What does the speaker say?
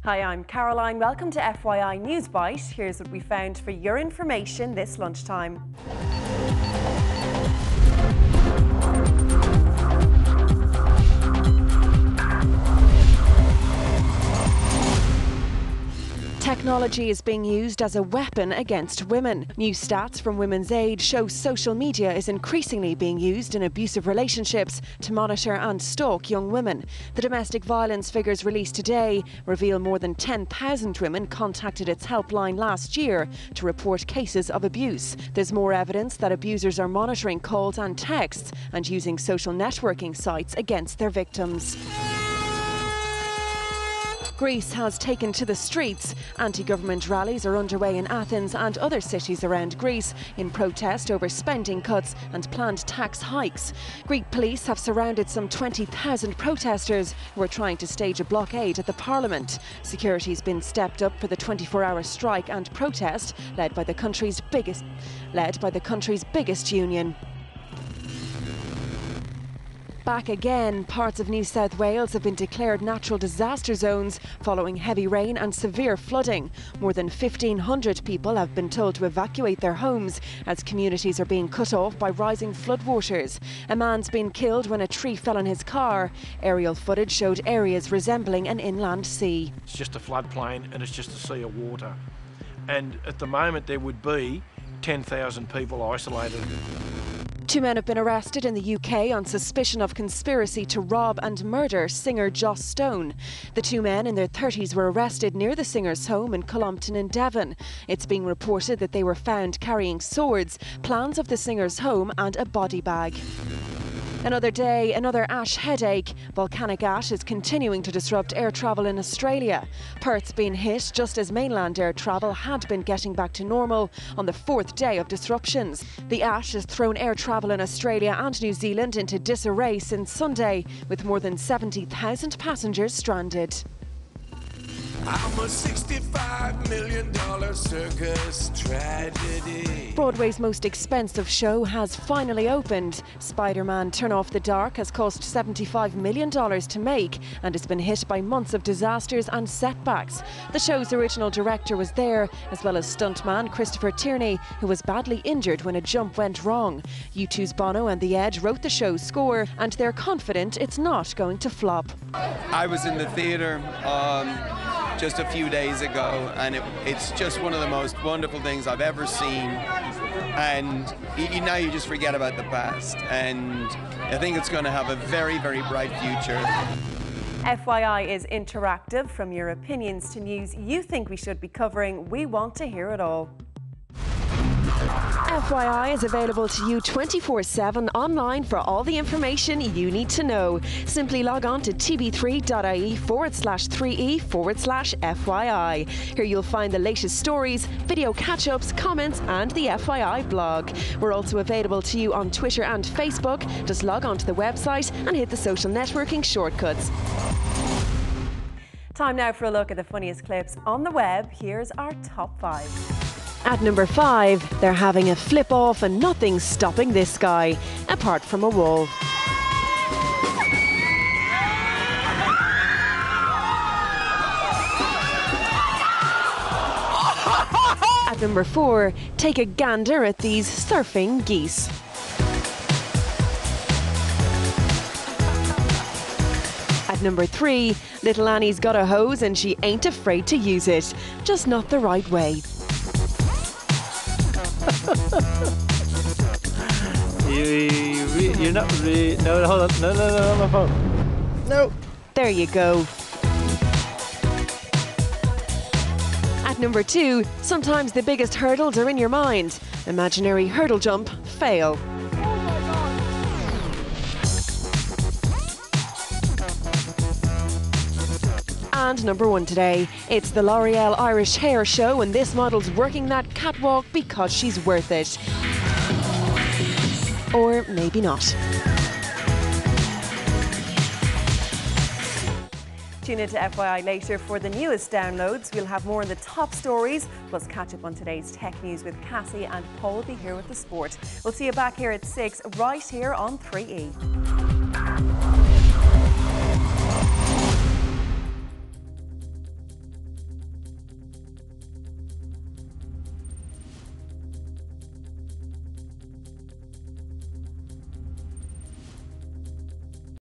Hi, I'm Caroline. Welcome to FYI Newsbyte. Here's what we found for your information this lunchtime. Technology is being used as a weapon against women. New stats from Women's Aid show social media is increasingly being used in abusive relationships to monitor and stalk young women. The domestic violence figures released today reveal more than 10,000 women contacted its helpline last year to report cases of abuse. There's more evidence that abusers are monitoring calls and texts and using social networking sites against their victims. Greece has taken to the streets. Anti-government rallies are underway in Athens and other cities around Greece in protest over spending cuts and planned tax hikes. Greek police have surrounded some 20,000 protesters who are trying to stage a blockade at the parliament. Security's been stepped up for the 24-hour strike and protest led by the country's biggest union. Back again, parts of New South Wales have been declared natural disaster zones following heavy rain and severe flooding. More than 1,500 people have been told to evacuate their homes as communities are being cut off by rising floodwaters. A man's been killed when a tree fell on his car. Aerial footage showed areas resembling an inland sea. It's just a floodplain and it's just a sea of water. And at the moment there would be 10,000 people isolated. 2 men have been arrested in the UK on suspicion of conspiracy to rob and murder singer Joss Stone. The 2 men in their 30s were arrested near the singer's home in Columpton in Devon. It's being reported that they were found carrying swords, plans of the singer's home and a body bag. Another day, another ash headache. Volcanic ash is continuing to disrupt air travel in Australia. Perth's been hit just as mainland air travel had been getting back to normal on the 4th day of disruptions. The ash has thrown air travel in Australia and New Zealand into disarray since Sunday, with more than 70,000 passengers stranded. I'm a $65 million circus tragedy. Broadway's most expensive show has finally opened. Spider-Man Turn Off the Dark has cost $75 million to make and has been hit by months of disasters and setbacks. The show's original director was there, as well as stuntman Christopher Tierney, who was badly injured when a jump went wrong. U2's Bono and The Edge wrote the show's score, and they're confident it's not going to flop. I was in the theatre just a few days ago, and it's just one of the most wonderful things I've ever seen, and now you just forget about the past, and I think it's going to have a very, very bright future. FYI is interactive. From your opinions to news you think we should be covering, we want to hear it all. FYI is available to you 24/7 online for all the information you need to know. Simply log on to tv3.ie/3e/FYI. Here you'll find the latest stories, video catch-ups, comments and the FYI blog. We're also available to you on Twitter and Facebook. Just log on to the website and hit the social networking shortcuts. Time now for a look at the funniest clips on the web. Here's our top 5. At number 5, they're having a flip off and nothing's stopping this guy, apart from a wall. At number 4, take a gander at these surfing geese. At number 3, little Annie's got a hose and she ain't afraid to use it, just not the right way. You're not really... No, hold on. No, my phone. No. There you go. At number 2, sometimes the biggest hurdles are in your mind. Imaginary hurdle jump, fail. And number 1 today, it's the L'Oreal Irish Hair Show, and this model's working that catwalk because she's worth it. Or maybe not. Tune into FYI later for the newest downloads. We'll have more on the top stories, plus catch up on today's tech news with Cassie, and Paul will be here with the sport. We'll see you back here at 6, right here on 3E.